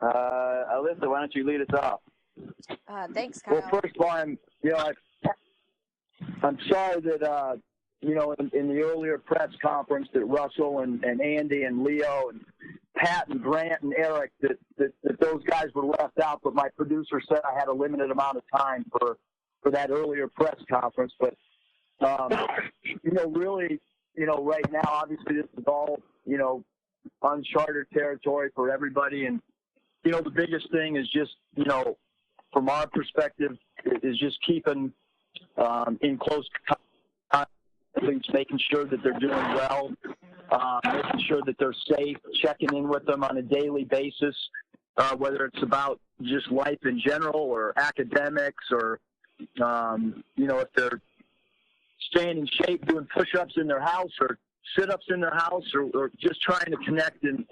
Alyssa, why don't you lead us off? Thanks, Kyle. Well, first of all, I'm sorry that, in the earlier press conference that Russell and Andy and Leo and Pat and Grant and Eric, that those guys were left out, but my producer said I had a limited amount of time for that earlier press conference. But, really, right now, obviously this is all, uncharted territory for everybody. And, the biggest thing is just, from our perspective, is just keeping in close contact, making sure that they're doing well, making sure that they're safe, checking in with them on a daily basis, whether it's about just life in general or academics or, if they're staying in shape, doing push-ups in their house or sit-ups in their house or just trying to connect. And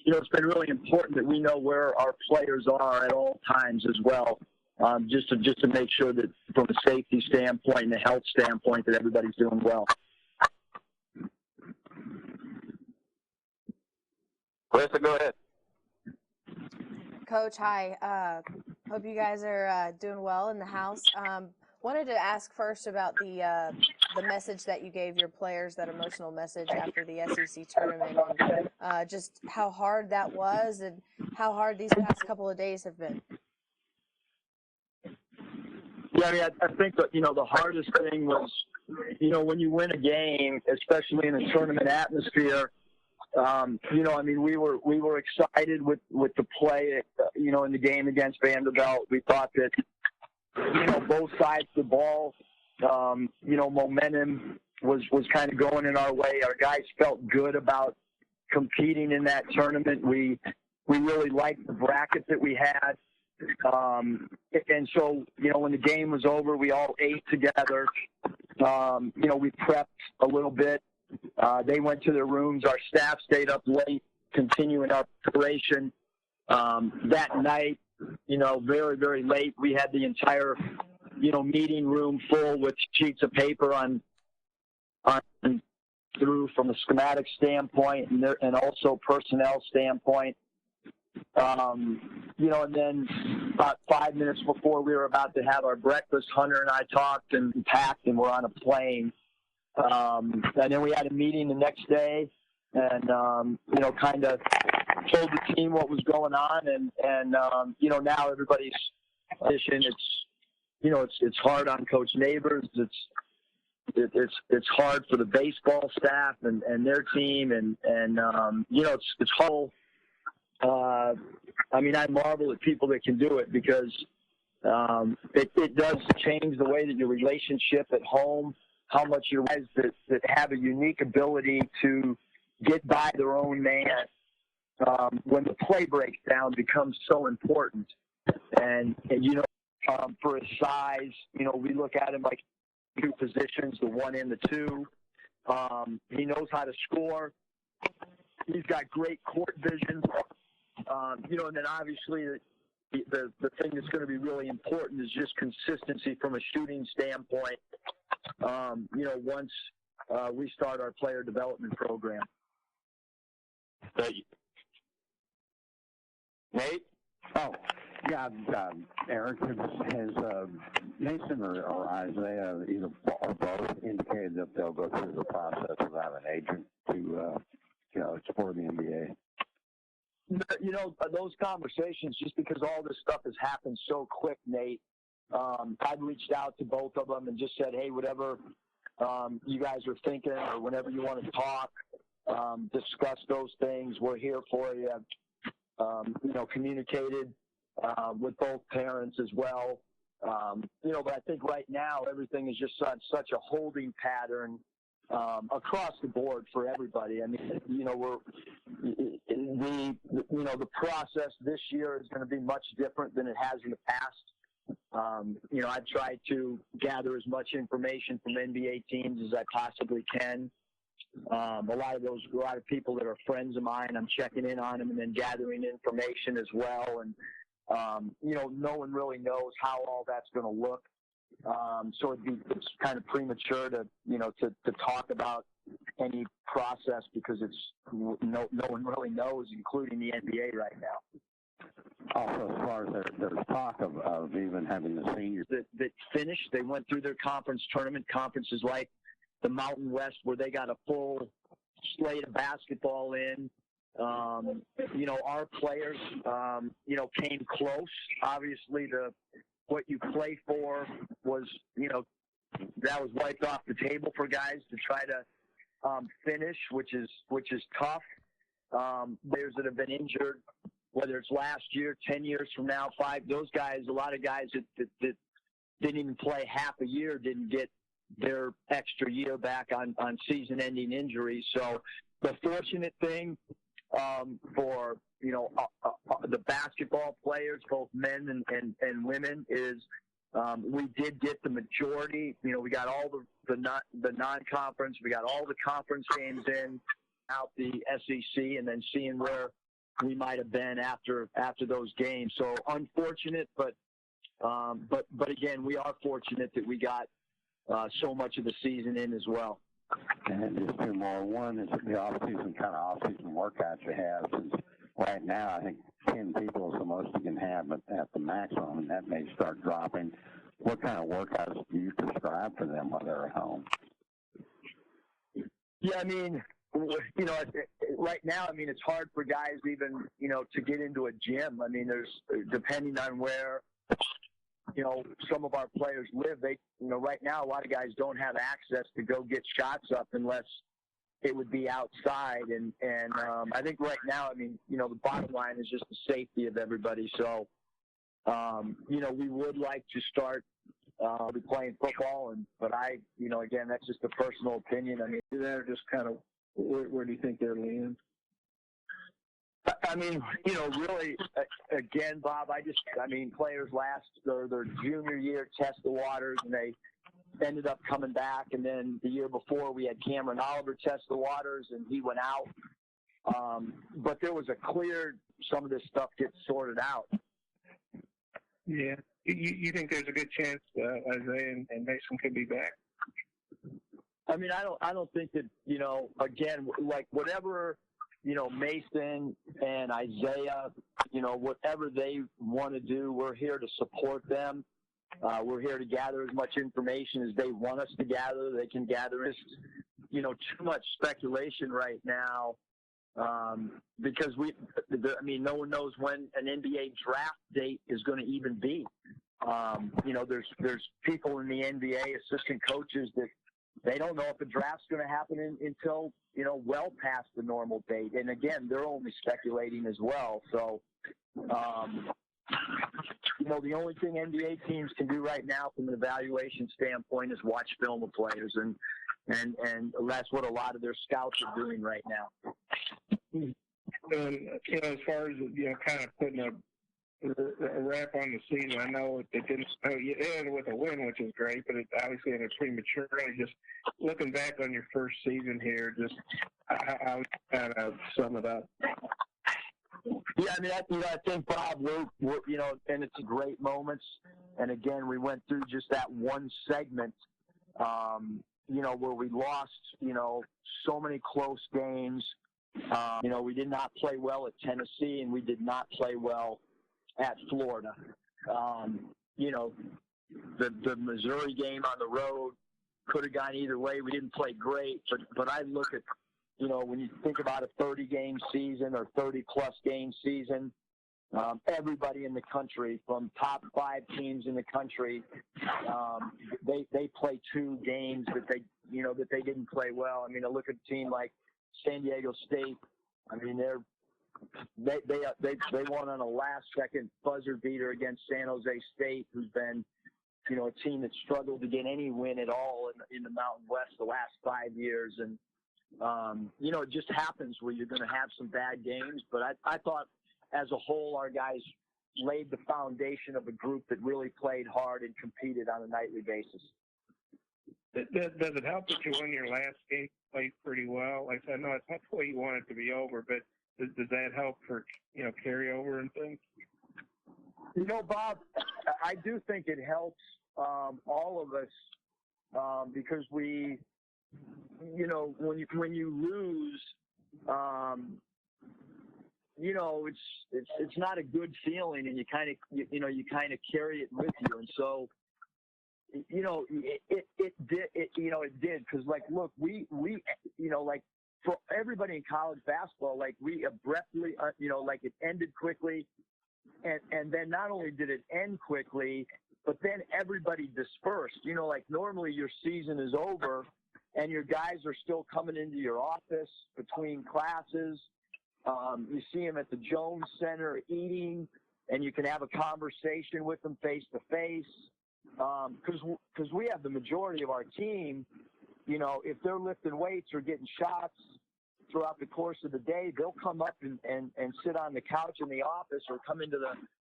it's been really important that we know where our players are at all times as well, just to make sure that from a safety standpoint and a health standpoint that everybody's doing well. Melissa, go ahead. Coach, hi. Hope you guys are doing well in the house. Wanted to ask first about the message that you gave your players, that emotional message after the SEC tournament, and just how hard that was and how hard these past couple of days have been. Yeah, I think that, the hardest thing was, when you win a game, especially in a tournament atmosphere, we were excited with the play, in the game against Vanderbilt. We thought that, both sides of the ball, momentum was kind of going in our way. Our guys felt good about competing in that tournament. We really liked the bracket that we had. And so, when the game was over, we all ate together. We prepped a little bit. They went to their rooms. Our staff stayed up late, continuing our preparation. That night, very, very late, we had the entire, meeting room full with sheets of paper on through from a schematic standpoint and also personnel standpoint. And then about 5 minutes before we were about to have our breakfast, Hunter and I talked and packed and were on a plane. And then we had a meeting the next day and, kind of told the team what was going on. And now everybody's position, it's hard on Coach Neighbors. It's hard for the baseball staff and their team. And it's whole. I marvel at people that can do it because it does change the way that your relationship at home, how much your guys that have a unique ability to get by their own man when the play breaks down becomes so important. And for his size, we look at him like two positions, the 1 and the 2. He knows how to score. He's got great court vision. And then obviously the thing that's going to be really important is just consistency from a shooting standpoint, once we start our player development program. Thank you. Nate? Oh, yeah, Eric, has Mason or Isaiah either or both indicated that they'll go through the process without an agent to, explore the NBA? Those conversations, just because all this stuff has happened so quick, Nate, I've reached out to both of them and just said, hey, whatever you guys are thinking or whenever you want to talk, discuss those things. We're here for you. Communicated with both parents as well. But I think right now everything is just such a holding pattern across the board for everybody. I mean, the process this year is going to be much different than it has in the past. I've tried to gather as much information from NBA teams as I possibly can. A lot of people that are friends of mine, I'm checking in on them and then gathering information as well. And, no one really knows how all that's going to look. So it's kind of premature to talk about any process because it's no one really knows, including the NBA right now. Also, as far as there's talk of even having the seniors that finished, they went through their conference tournament. Conferences like the Mountain West, where they got a full slate of basketball in. You know, our players, you know, came close. Obviously, what you play for was, you know, that was wiped off the table for guys to try to finish, which is tough. Players that have been injured, whether it's last year, 10 years from now, 5, those guys, a lot of guys that didn't even play half a year didn't get their extra year back on season-ending injuries. So the fortunate thing for, you know, the basketball players, both men and women, is we did get the majority. You know, we got all the non-conference, we got all the conference games in, out the SEC, and then seeing where we might have been after those games. So unfortunate, but again, we are fortunate that we got so much of the season in as well. And just two more. One is the off-season workouts you have. Since right now, I think 10 people is the most you can have at the maximum, and that may start dropping. What kind of workouts do you prescribe for them while they're at home? Yeah, I mean, you know, right now, I mean, it's hard for guys even, you know, to get into a gym. I mean, there's, depending on where, you know, some of our players live, they, you know, right now, a lot of guys don't have access to go get shots up unless it would be outside. And I think right now, I mean, you know, the bottom line is just the safety of everybody. So, you know, we would like to start playing football, but you know, again, that's just a personal opinion. I mean, they're just kind of, where do you think they're leaning? I mean, you know, really, again, Bob, I mean, players their junior year test the waters, and they ended up coming back. And then the year before, we had Cameron Oliver test the waters, and he went out. But there was a clear, some of this stuff gets sorted out. Yeah. You think there's a good chance Isaiah and Mason could be back? I mean, I don't think that, you know, again, like whatever, you know, Mason and Isaiah, you know, whatever they want to do, we're here to support them. We're here to gather as much information as they want us to gather. They can gather. It's, you know, too much speculation right now because I mean, no one knows when an NBA draft date is going to even be. You know, there's people in the NBA, assistant coaches, that they don't know if the draft's going to happen until, you know, well past the normal date. And again, they're only speculating as well. So, you know, the only thing NBA teams can do right now from an evaluation standpoint is watch film of players, and that's what a lot of their scouts are doing right now. You know, as far as, you know, kind of putting a wrap on the season, I know it didn't. You ended with a win, which is great, but it obviously ended prematurely. Just looking back on your first season here, just how would you kind of sum it up? Yeah, I mean, I think, Bob, we're, you know, and it's great moments. And again, we went through just that one segment, you know, where we lost, you know, so many close games. You know, we did not play well at Tennessee, and we did not play well at Florida. You know, the Missouri game on the road could have gone either way. We didn't play great, but I look at, you know, when you think about a 30-game season or 30-plus game season, everybody in the country, from top 5 teams in the country, they play 2 games that they didn't play well. I mean, I look at a team like San Diego State. I mean, they won on a last-second buzzer beater against San Jose State, who's been, you know, a team that struggled to get any win at all in the Mountain West the last 5 years. And you know, it just happens where you're going to have some bad games. But I thought, as a whole, our guys laid the foundation of a group that really played hard and competed on a nightly basis. Does it help that you won your last game, played pretty well? Like I know it's not the way you want it to be over, but does that help for, you know, carryover and things? You know, Bob, I do think it helps all of us because we you know, when you lose, you know, it's not a good feeling, and you kind of carry it with you, and so, you know, it did, because, like, look, we you know, like, for everybody in college basketball, like, we abruptly, you know, like, it ended quickly, and then not only did it end quickly, but then everybody dispersed. You know, like, normally your season is over and your guys are still coming into your office between classes. You see them at the Jones Center eating, and you can have a conversation with them face to face. Because we have the majority of our team, you know, if they're lifting weights or getting shots throughout the course of the day, they'll come up and sit on the couch in the office or come into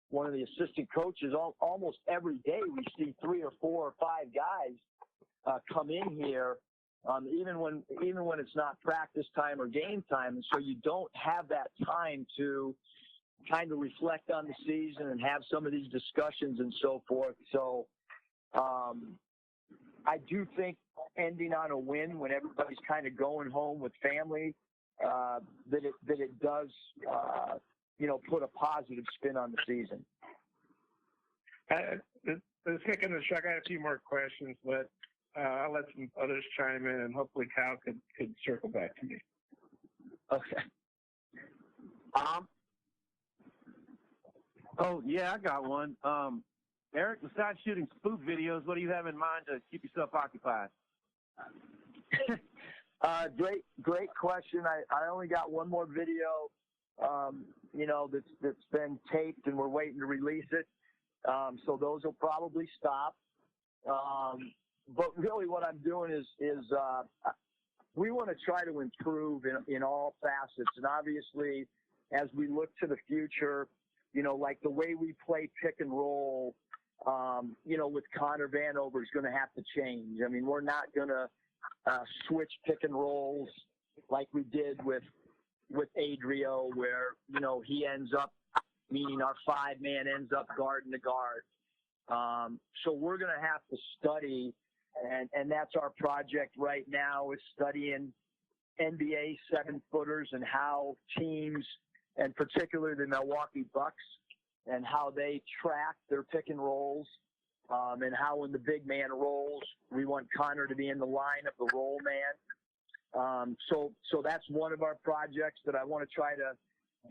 one of the assistant coaches. Almost every day we see 3 or 4 or 5 guys come in here, even when it's not practice time or game time. And so you don't have that time to kind of reflect on the season and have some of these discussions and so forth. So I do think ending on a win when everybody's kind of going home with family, that it does, you know, put a positive spin on the season. Taking the shot, I got a few more questions, but I'll let some others chime in, and hopefully Kyle could circle back to me. Okay. Oh, yeah, I got one. Eric, besides shooting spoof videos, what do you have in mind to keep yourself occupied? Great question. I only got one more video, you know, that's been taped, and we're waiting to release it. So those will probably stop. But really what I'm doing is we want to try to improve in all facets. And obviously, as we look to the future, you know, like the way we play pick and roll, you know, with Connor Vanover is going to have to change. I mean, we're not going to switch pick and rolls like we did with Adrio, where, you know, he ends up, meaning our 5-man ends up guarding the guard. So we're going to have to study, and that's our project right now, is studying NBA 7-footers and how teams, and particularly the Milwaukee Bucks, and how they track their pick and rolls, and how when the big man rolls, we want Connor to be in the line of the roll man. So that's one of our projects that I want to try to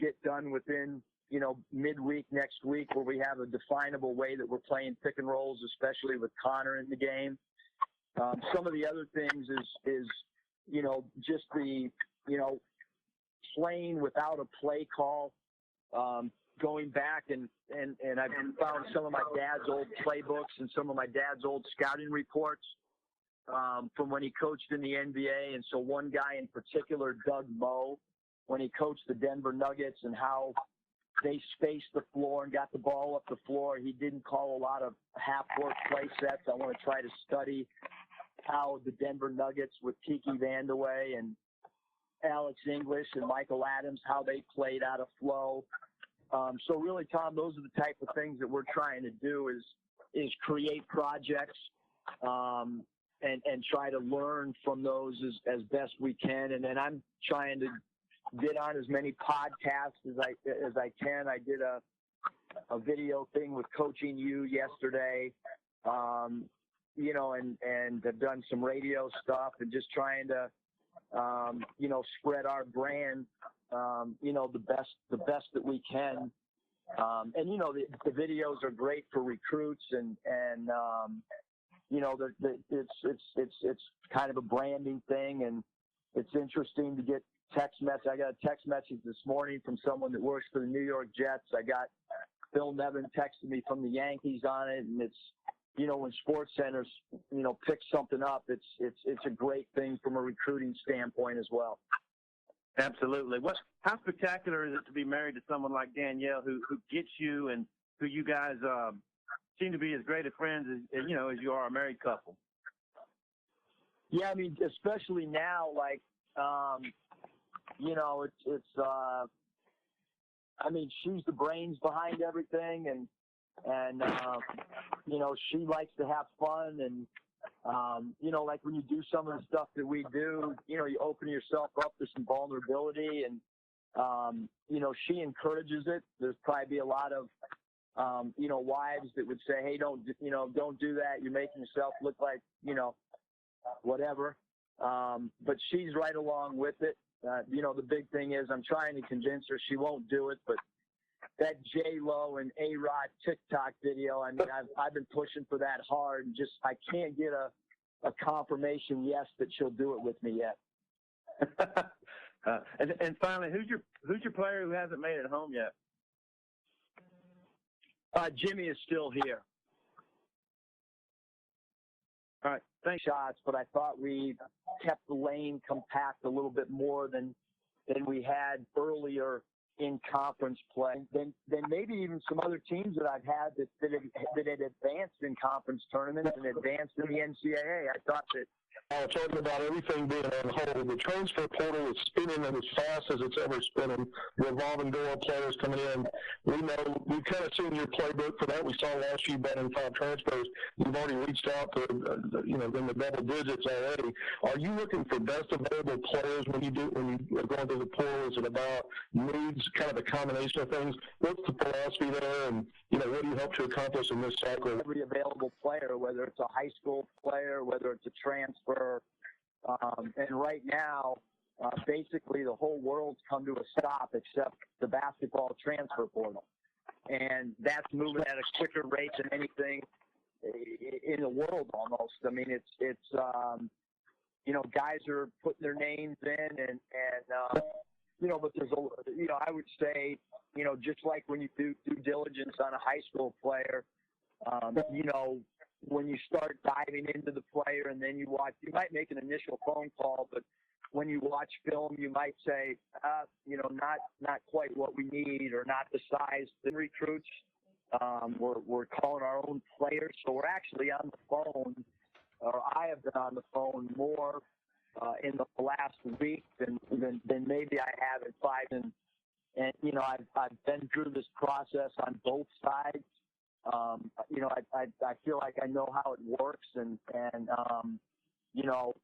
get done within, you know, midweek next week, where we have a definable way that we're playing pick and rolls, especially with Connor in the game. Some of the other things is, you know, just the, you know, playing without a play call, going back and I've found some of my dad's old playbooks and some of my dad's old scouting reports from when he coached in the NBA. And so one guy in particular, Doug Moe, when he coached the Denver Nuggets, and how they spaced the floor and got the ball up the floor, he didn't call a lot of half-court play sets. I want to try to study how the Denver Nuggets with Tiki Vandeweghe and Alex English and Michael Adams, how they played out of flow. So really, Tom, those are the type of things that we're trying to do, is create projects and try to learn from those as best we can. And then I'm trying to get on as many podcasts as I can. I did a video thing with Coaching You yesterday, you know, and have done some radio stuff, and just trying to, you know, spread our brand, you know, the best that we can. And, you know, the videos are great for recruits, and you know, it's kind of a branding thing, and it's interesting to get text message. I got a text message this morning from someone that works for the New York Jets. I got Phil Nevin texting me from the Yankees on it, and it's, you know, when Sports Centers, you know, pick something up, it's a great thing from a recruiting standpoint as well. Absolutely. How spectacular is it to be married to someone like Danielle, who gets you, and who you guys seem to be as great of friends as you know, as you are a married couple? Yeah, I mean, especially now, like, you know, it's I mean, she's the brains behind everything, and you know, she likes to have fun, and You know, like when you do some of the stuff that we do, you know, you open yourself up to some vulnerability, and you know, she encourages it. There's probably be a lot of you know, wives that would say, hey, don't do that. You're making yourself look like, you know, whatever. But she's right along with it. You know, the big thing is I'm trying to convince her. She won't do it, but that J-Lo and A-Rod TikTok video, I mean, I've been pushing for that hard, and just I can't get a confirmation yes that she'll do it with me yet. And finally, who's your player who hasn't made it home yet? Jimmy is still here. All right, thanks. Shots, but I thought we kept the lane compact a little bit more than we had earlier in conference play. Then maybe even some other teams that I've had that had advanced in conference tournaments and advanced in the NCAA. I thought that. Talking about everything being on hold, the transfer portal is spinning and as fast as it's ever spinning. Revolving door of players coming in. We know we've kind of seen your playbook for that. We saw last year batting 5 transfers. You've already reached out to you know, in the double digits already. Are you looking for best available players when you are going to the portal? Is it about needs, kind of a combination of things? What's the philosophy there, and you know, what do you hope to accomplish in this cycle? Every available player, whether it's a high school player, whether it's a transfer. And right now, basically the whole world's come to a stop except the basketball transfer portal. And that's moving at a quicker rate than anything in the world almost. I mean, it's you know, guys are putting their names in and you know, but there's you know, I would say, you know, just like when you do due diligence on a high school player, you know, when you start diving into the player and then you watch, you might make an initial phone call, but when you watch film, you might say, you know, not quite what we need, or not the size. The recruits, we're calling our own players, so we're actually on the phone, or I have been on the phone more in the last week than maybe I have in 5. And you know, I've been through this process on both sides. You know, I feel like I know how it works, and you know,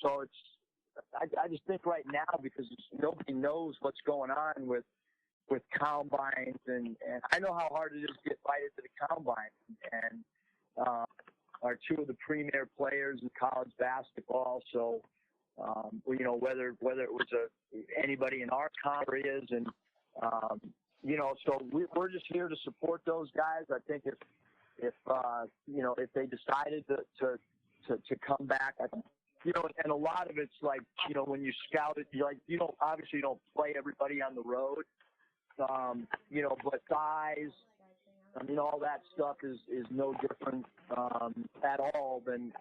so I just think right now, because nobody knows what's going on with combines, and I know how hard it is to get invited to the combine, and are 2 of the premier players in college basketball. So you know, whether it was anybody in our conference, and you know, so we're just here to support those guys. I think if you know, if they decided to come back, you know, and a lot of it's like, you know, when you scout it, you don't obviously play everybody on the road, you know, but size, I mean, all that stuff is no different at all than.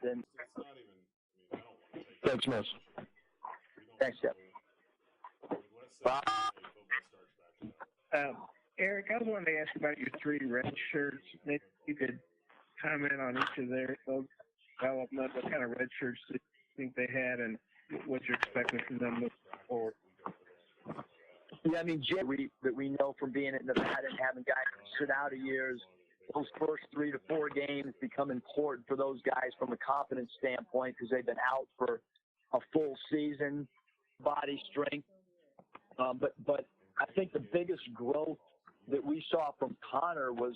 Thanks, Miss. Thanks, Jeff. Bob? Eric, I was wanting to ask about your 3 red shirts. Maybe you could comment on each of their development. What kind of red shirts do you think they had, and what you're expecting from them moving forward? Yeah, I mean, that we know from being at Nevada and having guys sit out of years, those first 3 to 4 games become important for those guys from a confidence standpoint, because they've been out for a full season, body strength. But I think the biggest growth that we saw from Connor was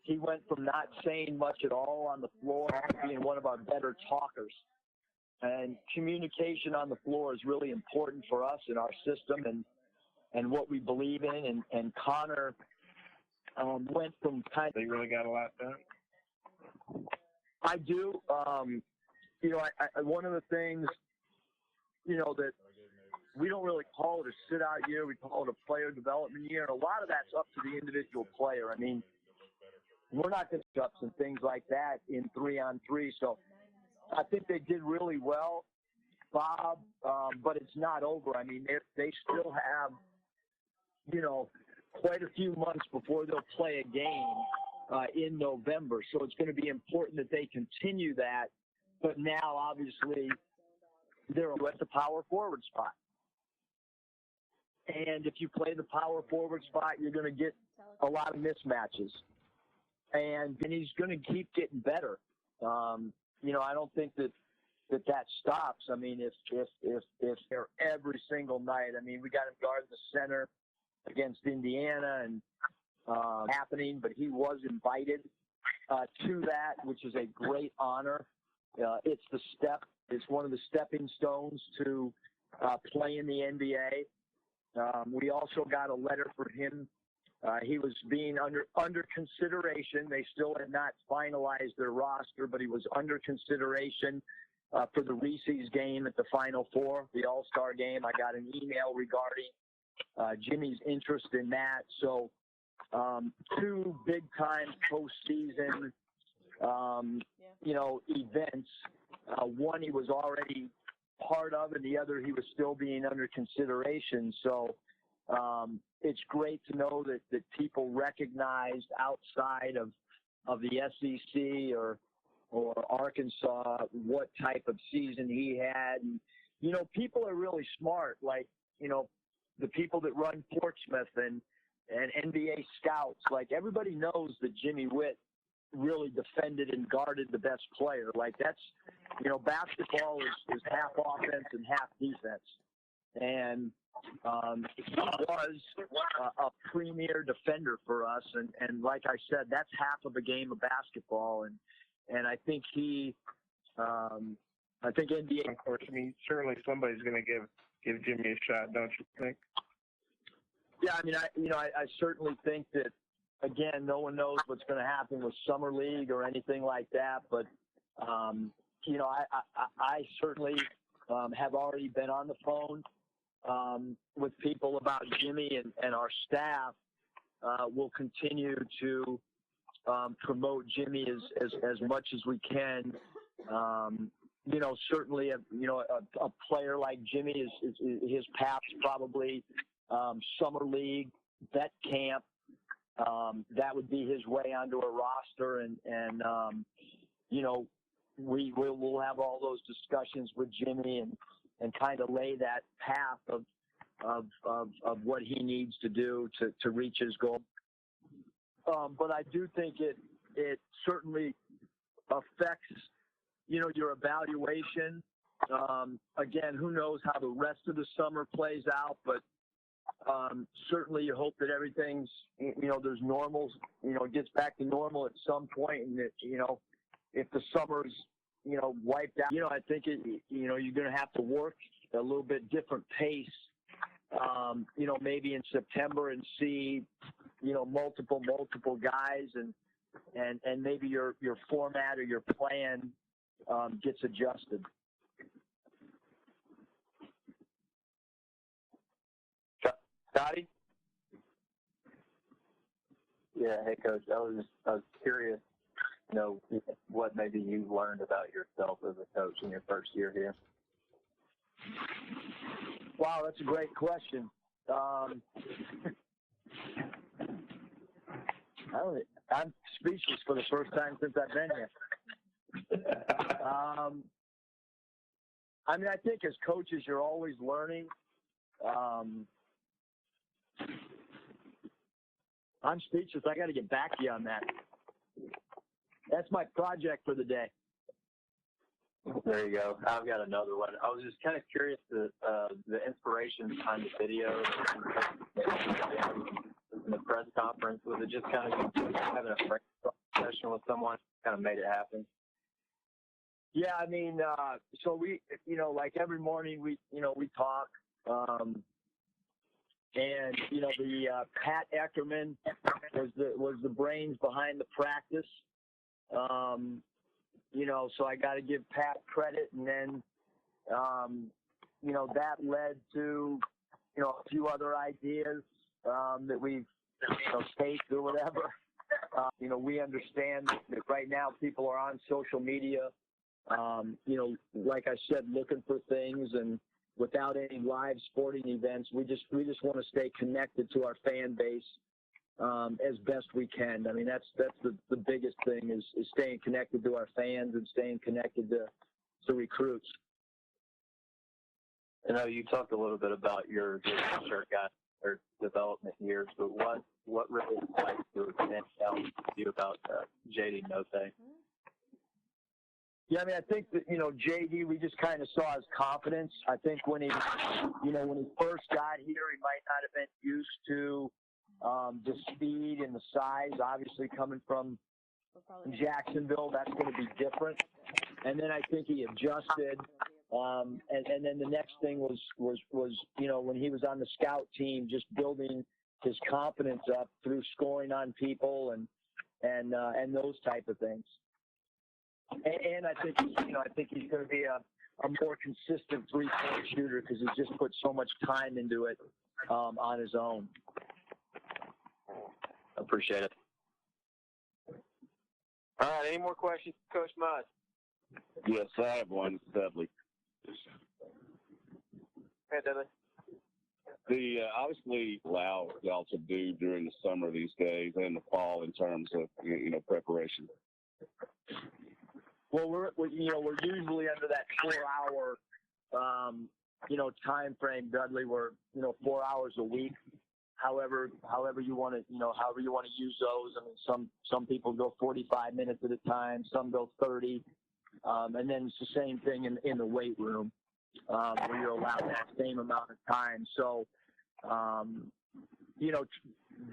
he went from not saying much at all on the floor to being one of our better talkers. And communication on the floor is really important for us in our system and what we believe in. And Connor went from kind of... They really got a lot done? I do. You know, I one of the things, you know, that we don't really call it a sit-out year. We call it a player development year. And a lot of that's up to the individual player. I mean, we're not going to ups and things like that in 3-on-3. So I think they did really well, Bob, but it's not over. I mean, they still have, you know, quite a few months before they'll play a game in November. So it's going to be important that they continue that. But now, obviously, they're at the power forward spot. And if you play the power forward spot, you're going to get a lot of mismatches. And he's going to keep getting better. I don't think that stops. I mean, if they're every single night, I mean, we got him guarding the center against Indiana and happening, but he was invited to that, which is a great honor. It's one of the stepping stones to play in the NBA. We also got a letter for him. He was being under consideration. They still had not finalized their roster, but he was under consideration for the Reese's game at the Final Four, the All-Star game. I got an email regarding Jimmy's interest in that. So 2 big-time postseason, events. One he was already part of, and the other he was still being under consideration. So it's great to know that people recognized outside of the SEC or Arkansas what type of season he had. And, people are really smart, like, the people that run Portsmouth and NBA scouts. Like, everybody knows that Jimmy Witt really defended and guarded the best player. Like, that's, basketball is half offense and half defense. And he was a premier defender for us. And like I said, that's half of a game of basketball. And I think NBA. Of course, I mean, certainly somebody's going to give Jimmy a shot, don't you think? Yeah, I mean, I certainly think that, again, no one knows what's going to happen with Summer League or anything like that. But, I certainly have already been on the phone with people about Jimmy, and our staff will continue to promote Jimmy as much as we can. Certainly, a player like Jimmy is his path's probably Summer League, vet camp. That would be his way onto a roster, and we'll have all those discussions with Jimmy and kind of lay that path of what he needs to do to reach his goal. But I do think it certainly affects, your evaluation. Again, who knows how the rest of the summer plays out, but certainly you hope that everything's, there's normals, gets back to normal at some point, and that, if the summer's, wiped out, I think you're going to have to work a little bit different pace, maybe in September and see, multiple guys, and maybe your format or your plan gets adjusted. Scotty? Yeah, hey Coach. I was curious, what maybe you learned about yourself as a coach in your first year here. Wow, that's a great question. I'm speechless for the first time since I've been here. I think as coaches, you're always learning. I'm speechless. I got to get back to you on that. That's my project for the day. There you go. I've got another one. I was just kind of curious the inspiration behind the video in the press conference. Was it just kind of having a session with someone kind of made it happen? Yeah, I mean, so we, like every morning we talk, and the Pat Eckerman was the brains behind the practice. So I got to give Pat credit, and then, that led to, a few other ideas that we've, taped or whatever. We understand that right now people are on social media, like I said, looking for things, and without any live sporting events, we just want to stay connected to our fan base as best we can. I mean, that's the biggest thing is staying connected to our fans and staying connected to recruits. I know you talked a little bit about your shirt guy or development years, but what really excites you or stands out to you about J.D. Note? Yeah, I mean, I think that, JD, we just kind of saw his confidence. I think when he first got here, he might not have been used to the speed and the size. Obviously, coming from Jacksonville, that's going to be different. And then I think he adjusted. And then the next thing was when he was on the scout team, just building his confidence up through scoring on people and those type of things. And I think he's going to be a more consistent three-point shooter because he's just put so much time into it on his own. Appreciate it. All right, any more questions, Coach Mudd? Yes, I have one, Dudley. Hey, Dudley. Obviously allow y'all to do during the summer these days and the fall in terms of preparation. Well, we're usually under that 4-hour time frame, Dudley. We're 4 hours a week. However you want to use those. I mean, some people go 45 minutes at a time. Some go 30. And then it's the same thing in the weight room, where you're allowed that same amount of time. So,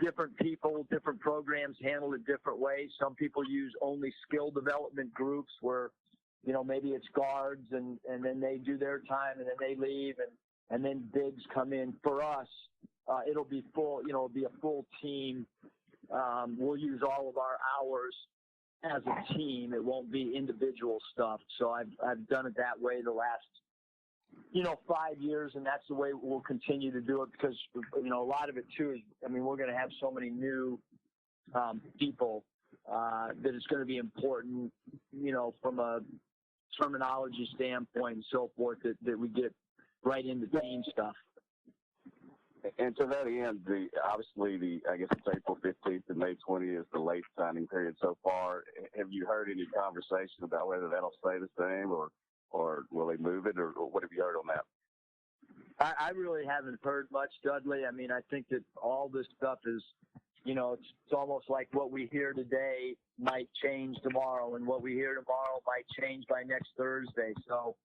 different people, different programs handle it different ways. Some people use only skill development groups where, maybe it's guards and then they do their time and then they leave and then bigs come in. For us, it'll be full, it'll be a full team. We'll use all of our hours as a team. It won't be individual stuff. So I've done it that way the last 5 years, and that's the way we'll continue to do it because, a lot of it too is, we're going to have so many new people that it's going to be important, from a terminology standpoint and so forth, that we get right into team stuff. And to that end, I guess it's April 15th and May 20th is the late signing period so far. Have you heard any conversation about whether that'll stay the same or will they move it, or what have you heard on that? I really haven't heard much, Dudley. I mean, I think that all this stuff is, it's almost like what we hear today might change tomorrow, and what we hear tomorrow might change by next Thursday. So,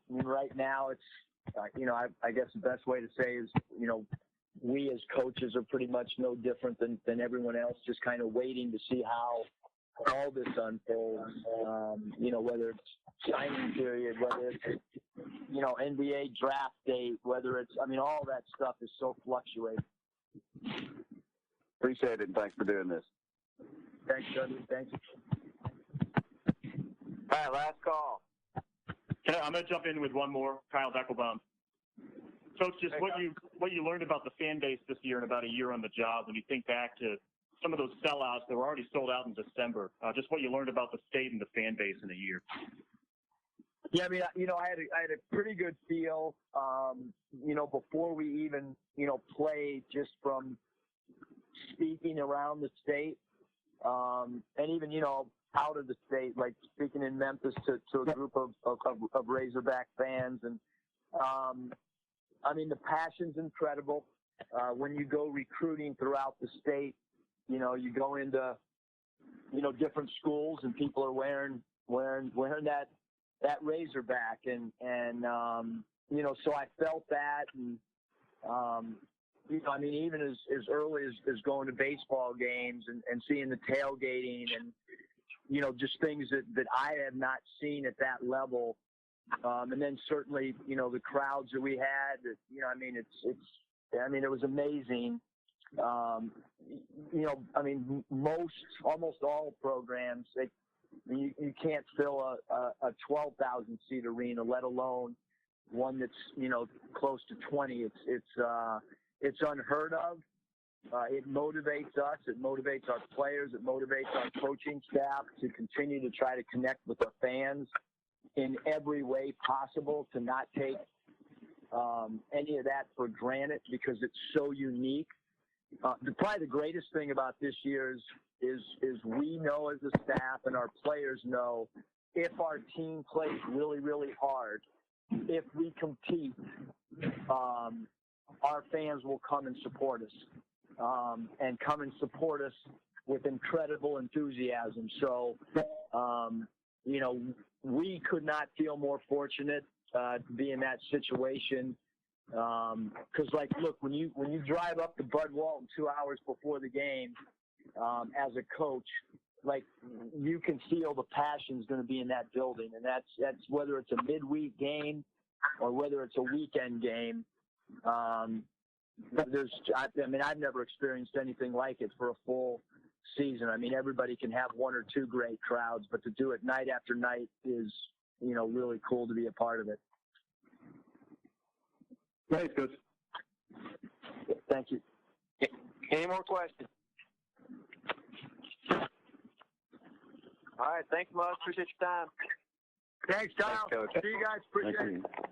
right now it's, I guess the best way to say is, we as coaches are pretty much no different than everyone else, just kind of waiting to see how all this unfolds, whether it's signing period, whether it's, NBA draft date, whether it's, all that stuff is so fluctuating. Appreciate it, and thanks for doing this. Thanks, Dudley. Thanks. All right, last call. I'm going to jump in with one more. Kyle Deckelbaum. Coach, just what you learned about the fan base this year and about a year on the job, when you think back to some of those sellouts that were already sold out in December, just what you learned about the state and the fan base in a year. Yeah, I had a pretty good feel, before we even, played, just from speaking around the state, and even, out of the state, like speaking in Memphis to a group of Razorback fans. And, the passion's incredible. When you go recruiting throughout the state, you go into, different schools and people are wearing that Razorback. And so I felt that. And, even as early as going to baseball games and seeing the tailgating and, just things that I have not seen at that level. And then certainly, the crowds that we had, it was amazing. Almost all programs, you can't fill a 12,000 seat arena, let alone one that's, close to 20. It's unheard of. It motivates us. It motivates our players. It motivates our coaching staff to continue to try to connect with our fans in every way possible, to not take any of that for granted because it's so unique. Probably the greatest thing about this year is we know as a staff and our players know, if our team plays really, really hard, if we compete, our fans will come and support us. And come and support us with incredible enthusiasm. So, you know, we could not feel more fortunate to be in that situation. Because, like, look, when you drive up to Bud Walton 2 hours before the game, as a coach, like, you can feel the passion's going to be in that building, and that's whether it's a midweek game or whether it's a weekend game. I mean, I've never experienced anything like it for a full season. I mean, everybody can have one or two great crowds, but to do it night after night is, you know, really cool to be a part of it. Thanks, Coach. Thank you. Any more questions? All right. Thanks, Muzz. Appreciate your time. Thanks, Kyle. Thanks, Coach. See you guys. Appreciate it.